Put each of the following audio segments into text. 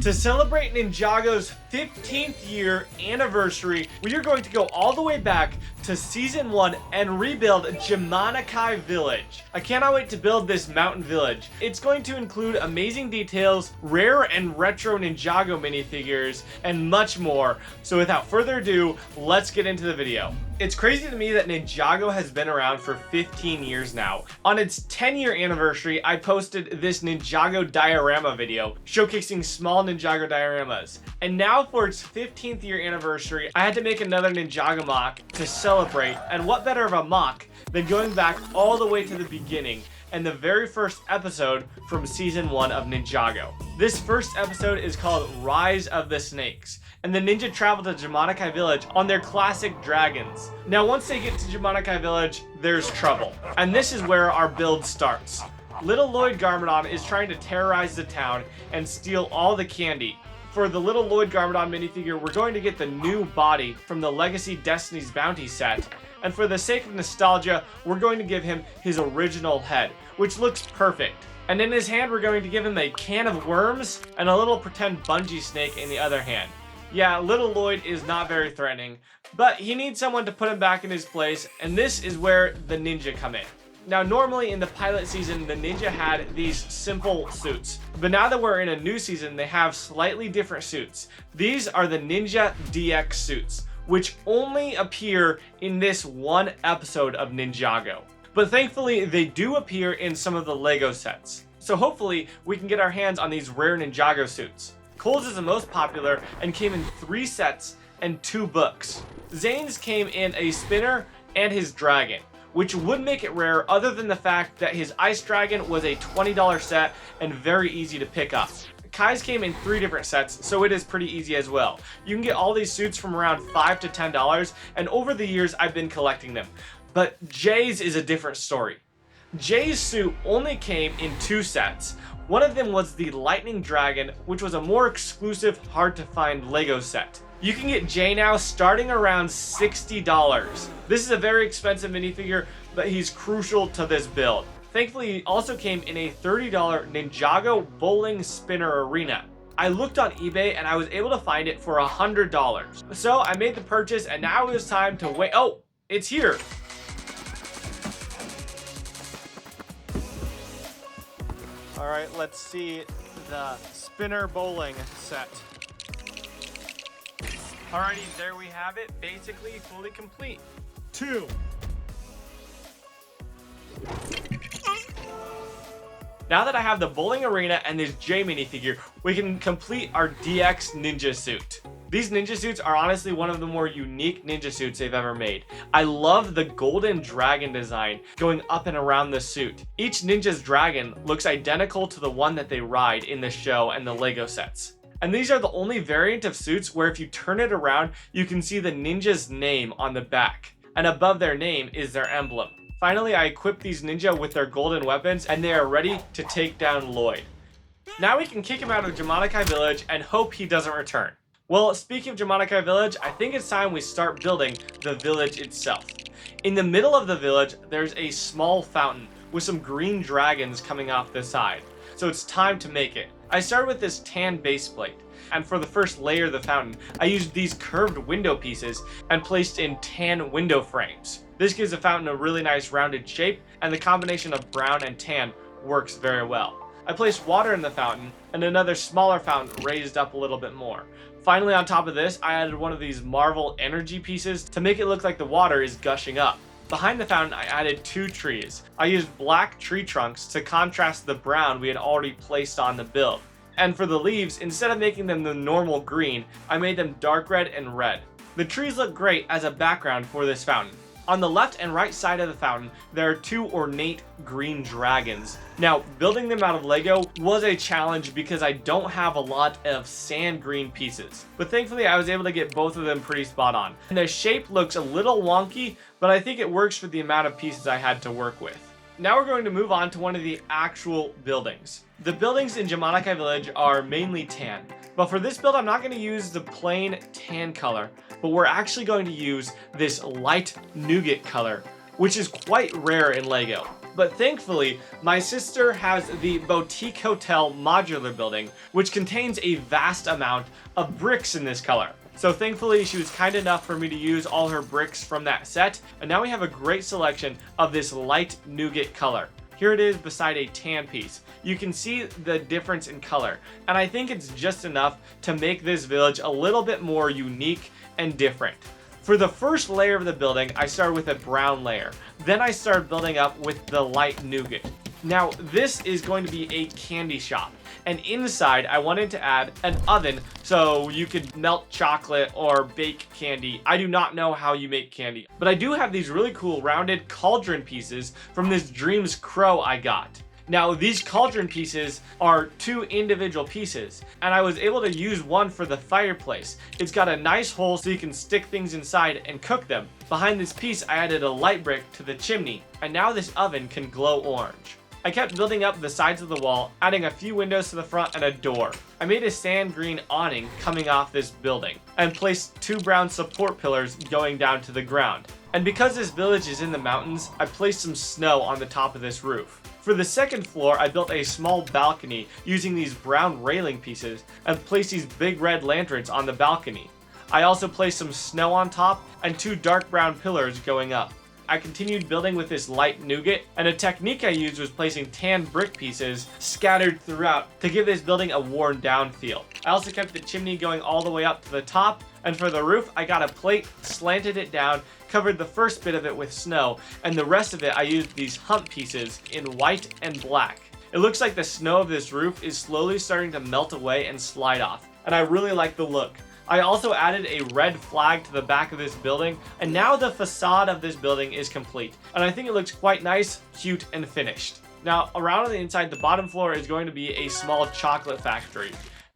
To celebrate Ninjago's 15th year anniversary, we are going to go all the way back to Season 1 and rebuild Jamanakai Village. I cannot wait to build this mountain village. It's going to include amazing details, rare and retro Ninjago minifigures, and much more. So without further ado, let's get into the video. It's crazy to me that Ninjago has been around for 15 years now. On its 10-year anniversary, I posted this Ninjago diorama video showcasing small Ninjago dioramas. And now for its 15th year anniversary, I had to make another Ninjago mock to celebrate. And what better of a mock than going back all the way to the beginning and the very first episode from Season 1 of Ninjago. This first episode is called Rise of the Snakes, and the ninja travel to Jamanakai Village on their classic dragons. Now once they get to Jamanakai Village, there's trouble. And this is where our build starts. Little Lloyd Garmadon is trying to terrorize the town and steal all the candy. For the Little Lloyd Garmadon minifigure, we're going to get the new body from the Legacy Destiny's Bounty set. And for the sake of nostalgia, we're going to give him his original head, which looks perfect. And in his hand, we're going to give him a can of worms and a little pretend bungee snake in the other hand. Yeah, Little Lloyd is not very threatening, but he needs someone to put him back in his place, and this is where the ninja come in. Now, normally in the pilot season, the ninja had these simple suits, but now that we're in a new season, they have slightly different suits. These are the Ninja DX suits, which only appear in this one episode of Ninjago. But thankfully, they do appear in some of the LEGO sets. So hopefully, we can get our hands on these rare Ninjago suits. Cole's is the most popular and came in 3 sets and 2 books. Zane's came in a spinner and his dragon, which would make it rare other than the fact that his ice dragon was a $20 set and very easy to pick up. Kai's came in 3 different sets, so it is pretty easy as well. You can get all these suits from around $5 to $10, and over the years I've been collecting them. But Jay's is a different story. Jay's suit only came in 2 sets. One of them was the Lightning Dragon, which was a more exclusive, hard to find LEGO set. You can get Jay now starting around $60. This is a very expensive minifigure, but he's crucial to this build. Thankfully, he also came in a $30 Ninjago Bowling Spinner Arena. I looked on eBay and I was able to find it for $100. So I made the purchase and now it was time to wait. Oh, it's here. All right, let's see the spinner bowling set. Alrighty, there we have it, basically fully complete. 2. Now that I have the bowling arena and this J minifigure, we can complete our DX ninja suit. These ninja suits are honestly one of the more unique ninja suits they've ever made. I love the golden dragon design going up and around the suit. Each ninja's dragon looks identical to the one that they ride in the show and the LEGO sets. And these are the only variant of suits where if you turn it around, you can see the ninja's name on the back. And above their name is their emblem. Finally, I equipped these ninja with their golden weapons and they are ready to take down Lloyd. Now we can kick him out of Jamanakai Village and hope he doesn't return. Well, speaking of Jamanakai Village, I think it's time we start building the village itself. In the middle of the village, there's a small fountain with some green dragons coming off the side. So it's time to make it. I started with this tan base plate, and for the first layer of the fountain, I used these curved window pieces and placed in tan window frames. This gives the fountain a really nice rounded shape, and the combination of brown and tan works very well. I placed water in the fountain, and another smaller fountain raised up a little bit more. Finally, on top of this, I added one of these Marvel energy pieces to make it look like the water is gushing up. Behind the fountain, I added 2 trees. I used black tree trunks to contrast the brown we had already placed on the build. And for the leaves, instead of making them the normal green, I made them dark red and red. The trees look great as a background for this fountain. On the left and right side of the fountain, there are 2 ornate green dragons. Now, building them out of Lego was a challenge because I don't have a lot of sand green pieces. But thankfully, I was able to get both of them pretty spot on. And their shape looks a little wonky, but I think it works for the amount of pieces I had to work with. Now we're going to move on to one of the actual buildings. The buildings in Jamanakai Village are mainly tan, but for this build I'm not going to use the plain tan color, but we're actually going to use this light nougat color, which is quite rare in LEGO. But thankfully, my sister has the Boutique Hotel modular building, which contains a vast amount of bricks in this color. So thankfully, she was kind enough for me to use all her bricks from that set, and now we have a great selection of this light nougat color. Here it is beside a tan piece. You can see the difference in color, and I think it's just enough to make this village a little bit more unique and different. For the first layer of the building, I started with a brown layer. Then I started building up with the light nougat. Now, this is going to be a candy shop, and inside I wanted to add an oven so you could melt chocolate or bake candy. I do not know how you make candy, but I do have these really cool rounded cauldron pieces from this Dreams Crow I got. Now, these cauldron pieces are 2 individual pieces, and I was able to use one for the fireplace. It's got a nice hole so you can stick things inside and cook them. Behind this piece, I added a light brick to the chimney, and now this oven can glow orange. I kept building up the sides of the wall, adding a few windows to the front and a door. I made a sand green awning coming off this building, and placed 2 brown support pillars going down to the ground. And because this village is in the mountains, I placed some snow on the top of this roof. For the second floor, I built a small balcony using these brown railing pieces and placed these big red lanterns on the balcony. I also placed some snow on top and 2 dark brown pillars going up. I continued building with this light nougat, and a technique I used was placing tan brick pieces scattered throughout to give this building a worn down feel. I also kept the chimney going all the way up to the top, and for the roof I got a plate, slanted it down, covered the first bit of it with snow, and the rest of it I used these hump pieces in white and black. It looks like the snow of this roof is slowly starting to melt away and slide off, and I really like the look. I also added a red flag to the back of this building, and now the facade of this building is complete, and I think it looks quite nice, cute, and finished. Now, around on the inside, the bottom floor is going to be a small chocolate factory.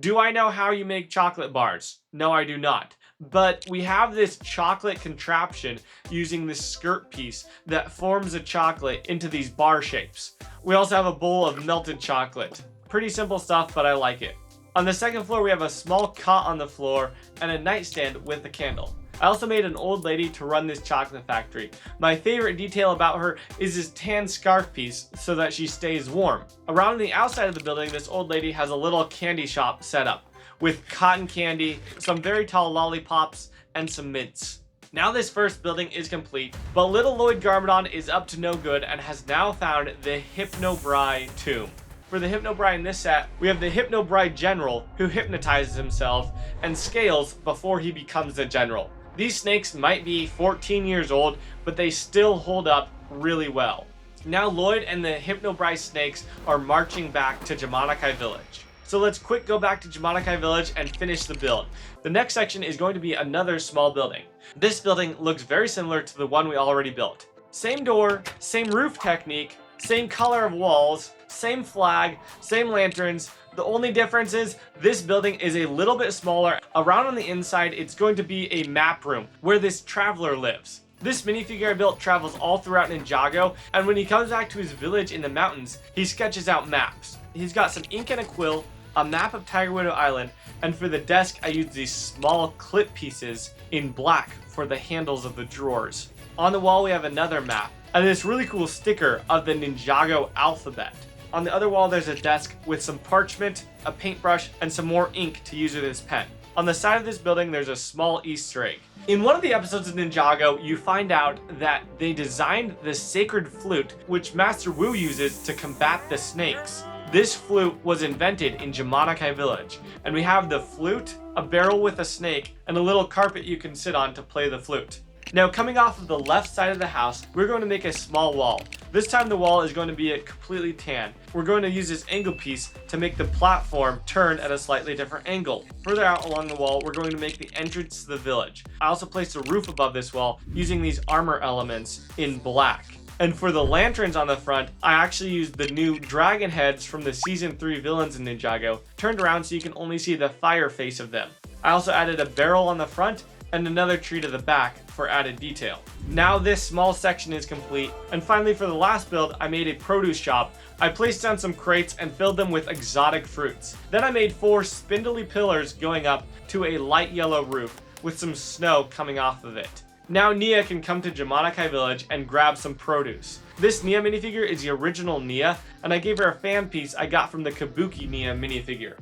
Do I know how you make chocolate bars? No, I do not. But we have this chocolate contraption using this skirt piece that forms a chocolate into these bar shapes. We also have a bowl of melted chocolate. Pretty simple stuff, but I like it. On the second floor, we have a small cot on the floor and a nightstand with a candle. I also made an old lady to run this chocolate factory. My favorite detail about her is this tan scarf piece so that she stays warm. Around the outside of the building, this old lady has a little candy shop set up with cotton candy, some very tall lollipops, and some mints. Now this first building is complete, but little Lloyd Garmadon is up to no good and has now found the Hypnobrai tomb. For the Hypnobrai in this set, we have the Hypnobrai General, who hypnotizes himself and scales before he becomes the General. These snakes might be 14 years old, but they still hold up really well. Now Lloyd and the Hypnobrai snakes are marching back to Jamanakai Village. So let's quick go back to Jamanakai Village and finish the build. The next section is going to be another small building. This building looks very similar to the one we already built. Same door, same roof technique, same color of walls, same flag, same lanterns. The only difference is this building is a little bit smaller. Around on the inside, it's going to be a map room where this traveler lives. This minifigure I built travels all throughout Ninjago, and when he comes back to his village in the mountains, he sketches out maps. He's got some ink and a quill, a map of Tiger Widow Island, and for the desk I used these small clip pieces in black for the handles of the drawers. On the wall we have another map, and this really cool sticker of the Ninjago alphabet. On the other wall there's a desk with some parchment, a paintbrush, and some more ink to use with his pen. On the side of this building there's a small Easter egg. In one of the episodes of Ninjago, you find out that they designed the sacred flute which Master Wu uses to combat the snakes. This flute was invented in Jamanakai Village, and we have the flute, a barrel with a snake, and a little carpet you can sit on to play the flute. Now coming off of the left side of the house, we're going to make a small wall. This time the wall is going to be completely tan. We're going to use this angle piece to make the platform turn at a slightly different angle. Further out along the wall, we're going to make the entrance to the village. I also placed a roof above this wall using these armor elements in black. And for the lanterns on the front, I actually used the new dragon heads from the Season 3 villains in Ninjago, turned around so you can only see the fire face of them. I also added a barrel on the front and another tree to the back for added detail. Now this small section is complete, and finally for the last build, I made a produce shop. I placed down some crates and filled them with exotic fruits. Then I made 4 spindly pillars going up to a light yellow roof with some snow coming off of it. Now Nia can come to Jamanakai Village and grab some produce. This Nia minifigure is the original Nia, and I gave her a fan piece I got from the Kabuki Nia minifigure.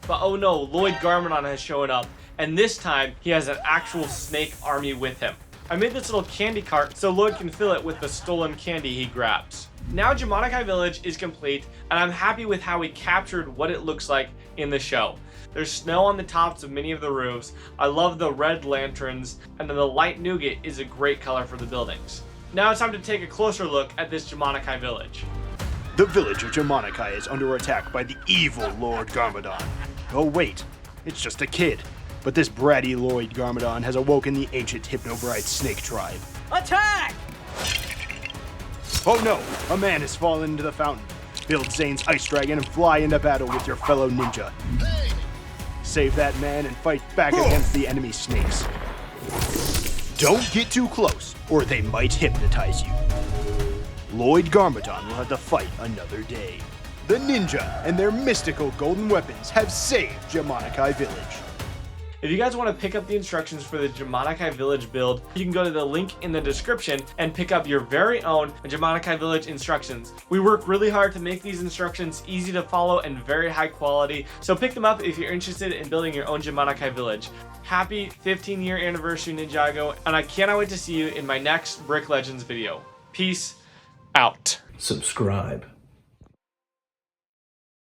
But oh no, Lloyd Garmadon has shown up, and this time he has an actual snake army with him. I made this little candy cart so Lloyd can fill it with the stolen candy he grabs. Now Jamanakai Village is complete, and I'm happy with how we captured what it looks like in the show. There's snow on the tops of many of the roofs. I love the red lanterns, and then the light nougat is a great color for the buildings. Now it's time to take a closer look at this Jamanakai village. The village of Jamanakai is under attack by the evil Lord Garmadon. Oh wait, it's just a kid. But this bratty Lloyd Garmadon has awoken the ancient Hypnobride snake tribe. Attack! Oh no, a man has fallen into the fountain. Build Zane's ice dragon and fly into battle with your fellow ninja. Save that man and fight back against the enemy snakes. Don't get too close, or they might hypnotize you. Lloyd Garmadon will have to fight another day. The ninja and their mystical golden weapons have saved Jamanakai Village. If you guys want to pick up the instructions for the Jamanakai Village build, you can go to the link in the description and pick up your very own Jamanakai Village instructions. We work really hard to make these instructions easy to follow and very high quality, so pick them up if you're interested in building your own Jamanakai Village. Happy 15-year anniversary, Ninjago, and I cannot wait to see you in my next Brick Legends video. Peace out. Subscribe.